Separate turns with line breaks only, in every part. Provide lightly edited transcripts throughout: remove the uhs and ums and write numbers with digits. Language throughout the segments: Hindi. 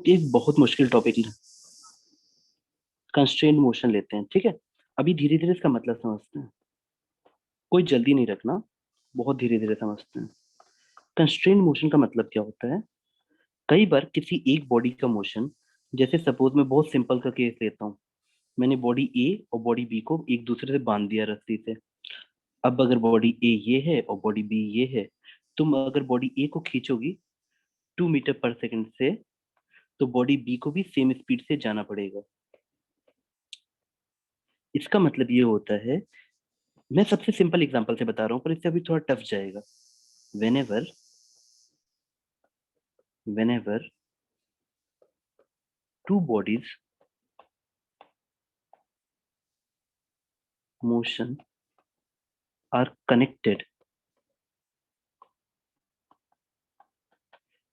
एक बहुत मुश्किल टॉपिक कंस्ट्रेंट मोशन लेते हैं, ठीक है। अभी धीरे धीरे इसका मतलब समझते हैं। कोई जल्दी नहीं रखना, बहुत धीरे धीरे समझते हैं। कंस्ट्रेंट मोशन का मतलब क्या होता है? कई बार किसी एक बॉडी का मोशन, जैसे सपोज मैं बहुत सिंपल का केस लेता हूँ। मैंने बॉडी ए और बॉडी बी को एक दूसरे से बांध दिया रस्सी से। अब अगर बॉडी ए ये है और बॉडी बी ये है, तुम अगर बॉडी ए को खींचोगी 2 मीटर पर सेकंड से, तो बॉडी बी को भी सेम स्पीड से जाना पड़ेगा। इसका मतलब ये होता है, मैं सबसे सिंपल एग्जांपल से बता रहा हूँ पर इससे अभी थोड़ा टफ जाएगा। whenever whenever two bodies motion are connected,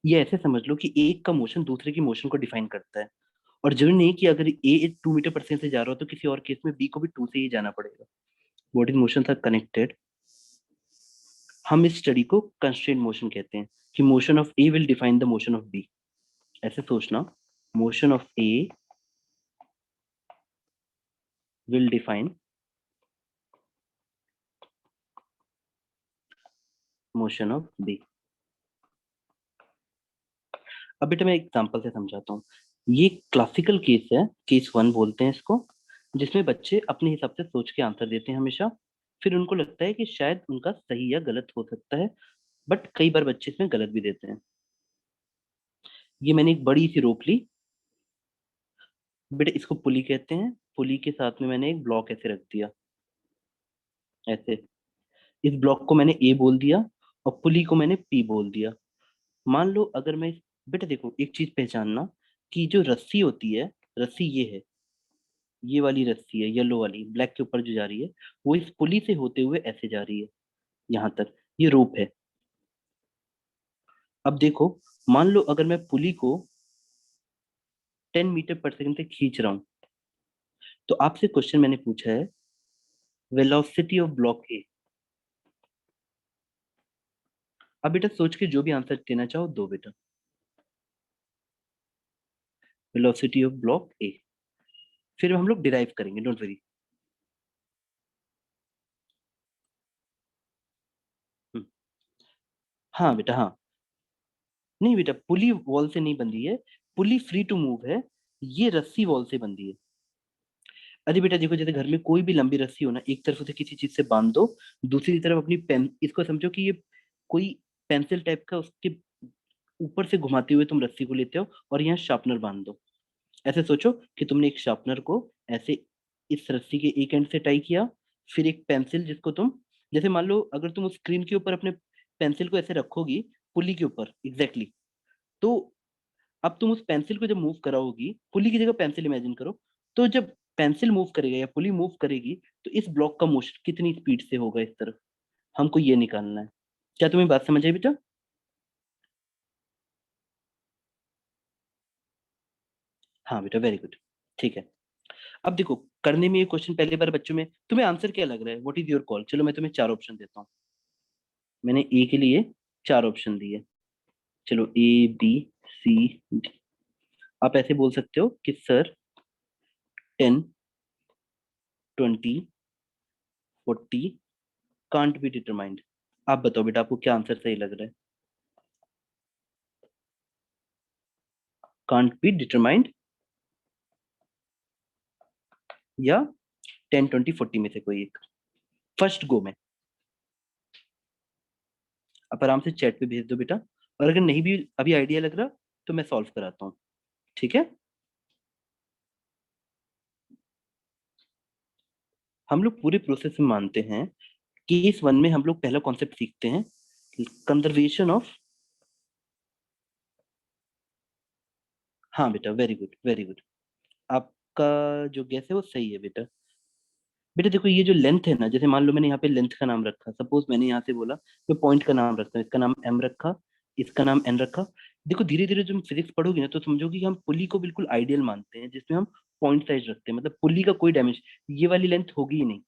ये ऐसे समझ लो कि एक का मोशन दूसरे की मोशन को डिफाइन करता है। और जरूरी नहीं कि अगर ए 2 मीटर पर सेकंड से जा रहा हो तो किसी और केस में बी को भी 2 से ही जाना पड़ेगा। Bodies motion are connected. हम इस स्टडी को कंस्ट्रेंट मोशन कहते हैं कि motion of A will define the motion of B. ऐसे सोचना, motion of A will define motion of B. अब बेटा मैं एग्जांपल से समझाता हूँ। ये क्लासिकल केस है, केस 1 बोलते हैं इसको, जिसमें बच्चे अपने हिसाब से सोच के आंसर देते हैं हमेशा। फिर उनको लगता है कि शायद उनका सही या गलत हो सकता है, बट कई बार बच्चे इसमें गलत भी देते हैं। ये मैंने एक बड़ी सी रोप ली। बेटा इसको पुली कहते हैं। पुली के साथ में मैंने एक ब्लॉक ऐसे रख दिया, ऐसे। इस ब्लॉक को मैंने ए बोल दिया और पुली को मैंने पी बोल दिया। मान लो अगर मैं बेटा देखो एक चीज पहचानना, कि जो रस्सी होती है, रस्सी ये है, ये वाली रस्सी है येलो वाली ब्लैक के ऊपर जो जा रही है, वो इस पुली से होते हुए ऐसे जा रही है यहाँ तक। ये रोप है। अब देखो, मान लो अगर मैं पुली को 10 मीटर पर सेकंड से खींच रहा हूँ, तो आपसे क्वेश्चन मैंने पूछा है वेलोसिटी ऑफ ब्लॉक ए। अब बेटा सोच के जो भी आंसर देना चाहो दो बेटा। वेलोसिटी ऑफ ब्लॉक ए, फिर हम लोग डिराइव करेंगे, डोंट वरी। हाँ बेटा हाँ। नहीं बेटा, पुली वॉल से नहीं बंधी है। पुली फ्री टू मूव है। ये रस्सी वॉल से बंधी है। अरे बेटा देखो, जैसे घर में कोई भी लंबी रस्सी हो ना, एक तरफ उसे किसी चीज से बांध दो, दूसरी तरफ अपनी पेन, इसको समझो कि ये कोई पेंसिल टाइप का, उसके ऊपर से घुमाते हुए तुम रस्सी को लेते हो और यहाँ शार्पनर बांध दो। ऐसे सोचो कि तुमने एक शार्पनर को ऐसे इस रस्सी के एक एंड से टाई किया, फिर एक पेंसिल जिसको तुम, जैसे मान लो अगर तुम उस स्क्रीन के ऊपर अपने पेंसिल को ऐसे रखोगी, पुली के ऊपर एग्जैक्टली exactly, तो अब तुम उस पेंसिल को जब मूव कराओगी, पुली की जगह पेंसिल इमेजिन करो, तो जब पेंसिल मूव करेगा या पुली मूव करेगी, तो इस ब्लॉक का मोशन कितनी स्पीड से होगा इस तरफ, हमको ये निकालना है। क्या तुम्हें बात समझ आई बेटा? हाँ बेटा वेरी गुड। ठीक है। अब देखो, करने में ये क्वेश्चन पहली बार बच्चों में, तुम्हें आंसर क्या लग रहा है? What is your call? चलो मैं तुम्हें 4 ऑप्शन देता हूँ। मैंने ए के लिए 4 ऑप्शन दिए। चलो ए बी सी डी। आप ऐसे बोल सकते हो कि सर 10, 20, 40 कांट बी डिटरमाइंड। आप बताओ बेटा, आपको क्या आंसर सही लग रहा है? कांट बी डिटरमाइंड या 10, 20, 40 में से कोई एक? फर्स्ट गो में आप आराम से चैट पे भेज दो बेटा। और अगर नहीं भी अभी आइडिया लग रहा, तो मैं सॉल्व कराता हूँ, ठीक है। हम लोग पूरे प्रोसेस में मानते हैं कि इस 1 में हम लोग पहला कॉन्सेप्ट सीखते हैं, कंजर्वेशन ऑफ। हाँ बेटा वेरी गुड वेरी गुड। आपका जो गेस है वो सही है बेटा। बेटा देखो, ये जो लेंथ है ना, जैसे मान लो मैंने यहाँ पे लेंथ का नाम रखा, सपोज मैंने यहाँ से बोला मैं पॉइंट का नाम रखता हूँ, इसका नाम एम रखा, इसका नाम एन रखा। देखो धीरे धीरे तुम फिजिक्स पढ़ोगी ना, तो समझोगी कि हम पुली को बिल्कुल आइडियल मानते हैं, जिसमें हम पॉइंट साइज रखते हैं, मतलब पुली का कोई डायमेंशन ये वाली लेंथ होगी ही नहीं।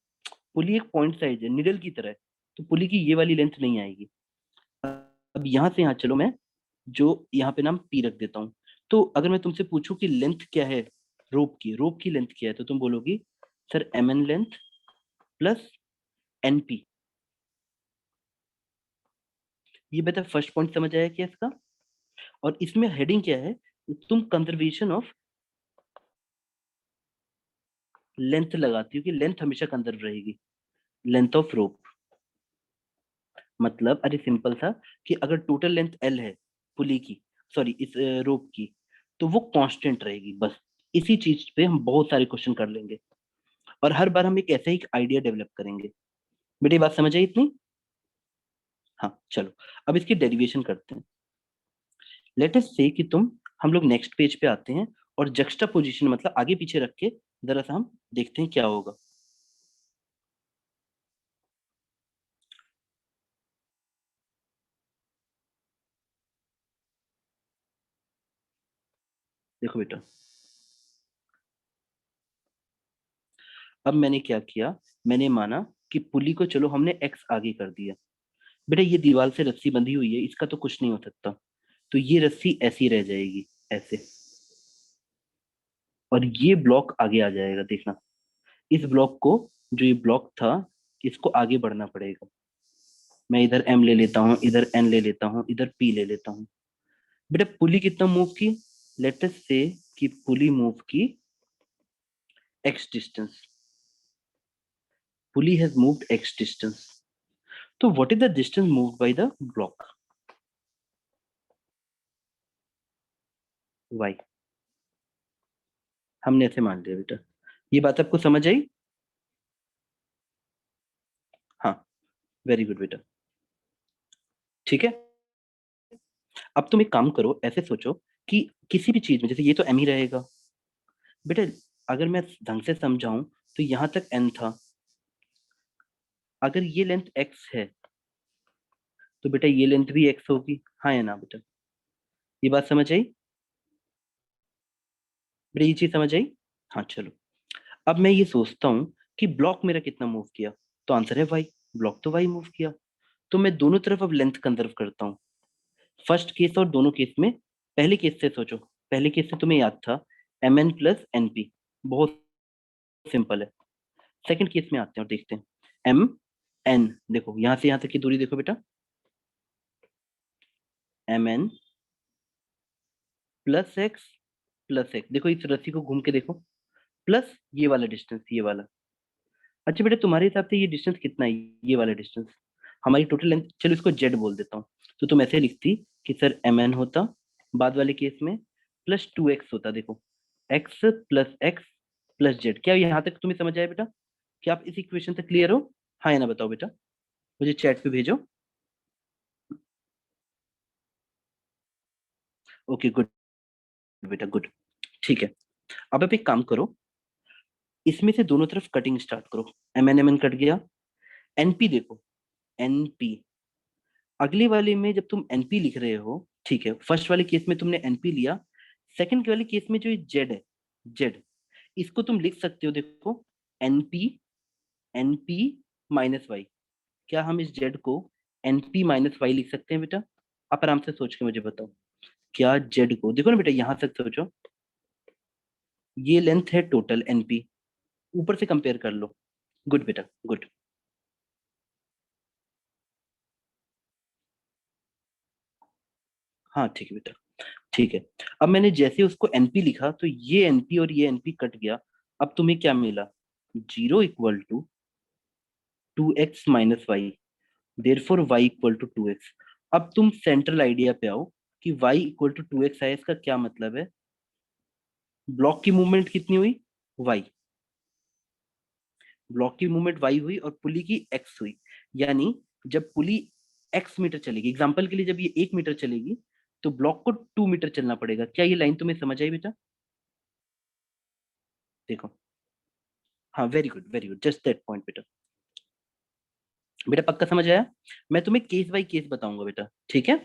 पुली एक पॉइंट साइज है, निडल की तरह है, तो पुली की ये वाली लेंथ नहीं आएगी। अब यहाँ से यहाँ चलो, मैं जो यहाँ पे नाम पी रख देता हूँ, तो अगर मैं तुमसे पूछूं कि लेंथ क्या है रोप की लेंथ क्या है, तो तुम बोलोगी sir M N length plus N P. ये बेटा फर्स्ट पॉइंट समझ आया क्या इसका? और इसमें हेडिंग क्या है? तुम कंजर्वेशन ऑफ लेंथ लगाती हो कि लेंथ हमेशा कंजर्व रहेगी, लेंथ ऑफ रोप। मतलब अरे सिंपल सा, कि अगर टोटल लेंथ एल है पुली की, सॉरी इस रोप की, तो वो कांस्टेंट रहेगी बस। इसी चीज पे हम बहुत सारे क्वेश्चन कर लेंगे, और हर बार हम एक ऐसा ही आइडिया डेवलप करेंगे। मेरी बात समझ आई इतनी? हाँ चलो, अब इसकी डेरिवेशन करते हैं। लेट अस से कि तुम, हम लोग नेक्स्ट पेज पे आते हैं, और जक्स्टा पोजिशन मतलब आगे पीछे रख के जरा सा हम देखते हैं क्या होगा। देखो बेटा, अब मैंने क्या किया, मैंने माना कि पुली को चलो हमने एक्स आगे कर दिया। बेटा ये दीवार से रस्सी बंधी हुई है, इसका तो कुछ नहीं हो सकता, तो ये रस्सी ऐसी रह जाएगी, ऐसे। और ये ब्लॉक आगे आ जाएगा, देखना। इस ब्लॉक को, जो ये ब्लॉक था, इसको आगे बढ़ना पड़ेगा। मैं इधर एम ले लेता हूँ, इधर एन ले लेता हूँ, इधर पी ले लेता हूँ। बेटा पुली कितना मूव की? लेट अस से कि पुली मूव की X distance. Pulley has moved X distance. तो what is the distance moved by the block? Y. हमने ऐसे मान लिया बेटा। ये बात आपको समझ आई? हाँ, वेरी गुड बेटा। ठीक है। अब तुम एक काम करो, ऐसे सोचो कि किसी भी चीज में, जैसे ये तो एम ही रहेगा बेटा। अगर मैं ढंग से समझाऊं, तो यहां तक एन था। अगर ये लेंथ एक्स है, तो बेटा ये लेंथ भी एक्स होगी, हाँ या ना बेटा? ये बात समझ आई? बेटा ये चीज समझ आई? हाँ चलो। अब मैं ये सोचता हूँ कि ब्लॉक मेरा कितना मूव किया, तो आंसर है वाई। ब्लॉक तो वाई मूव किया। तो मैं दोनों तरफ अब लेंथ कंजर्व करता हूँ, फर्स्ट केस और दोनों केस में। पहले केस से सोचो, पहले केस से तुम्हें याद था M N plus N P, बहुत सिंपल है। सेकंड केस में आते हैं और देखते हैं। एम एन, देखो यहां से यहां तक की दूरी देखो बेटा, एम एन प्लस एक्स, देखो इस रस्सी को घूम के देखो, प्लस ये वाला डिस्टेंस, ये वाला। अच्छा बेटा तुम्हारे हिसाब से ये डिस्टेंस कितना है? ये वाला डिस्टेंस हमारी टोटल लेंथ, चलो इसको जेड बोल देता हूँ। तो तुम ऐसे लिखती कि सर एम एन होता बाद वाले केस में, प्लस टू एक्स होता, देखो एक्स प्लस जेड। क्या यहाँ तक तुम्हें समझ आया बेटा? क्या आप इस इक्वेशन से क्लियर हो? हाँ या ना बताओ बेटा, मुझे चैट पे भेजो। ओके गुड बेटा, गुड। ठीक है। अब आप एक काम करो, इसमें से दोनों तरफ कटिंग स्टार्ट करो। एम एन कट गया। एनपी देखो, एनपी अगले वाले में जब तुम एनपी लिख रहे हो, ठीक है, फर्स्ट वाले केस में तुमने एनपी लिया, सेकंड वाले केस में जो जेड है, जेड, इसको तुम लिख सकते हो, देखो एनपी, एनपी माइनस वाई। क्या हम इस जेड को एनपी माइनस वाई लिख सकते हैं बेटा? आप आराम से सोच के मुझे बताओ। क्या जेड को, देखो ना बेटा यहां तक सोचो, ये लेंथ है टोटल एनपी, ऊपर से कंपेयर कर लो। गुड बेटा, गुड। हाँ ठीक है बेटा, ठीक है। अब मैंने जैसे उसको एनपी लिखा, तो ये एनपी और ये एनपी कट गया। अब तुम्हें क्या मिला? Zero equal to two x minus y, therefore y equal to two x. अब तुम सेंट्रल आइडिया पे आओ कि y equal to two x आया, इसका क्या मतलब है? ब्लॉक की मूवमेंट कितनी हुई? वाई। ब्लॉक की मूवमेंट वाई हुई और पुली की एक्स हुई। यानी जब पुली एक्स मीटर चलेगी, एग्जाम्पल के लिए जब ये 1 मीटर चलेगी, तो ब्लॉक को 2 मीटर चलना पड़ेगा। क्या ये लाइन तुम्हें समझ आई बेटा? देखो, हाँ very good, just that point बेटा। बेटा पक्का समझ आया? मैं तुम्हें केस बाय केस बताऊंगा बेटा, ठीक है?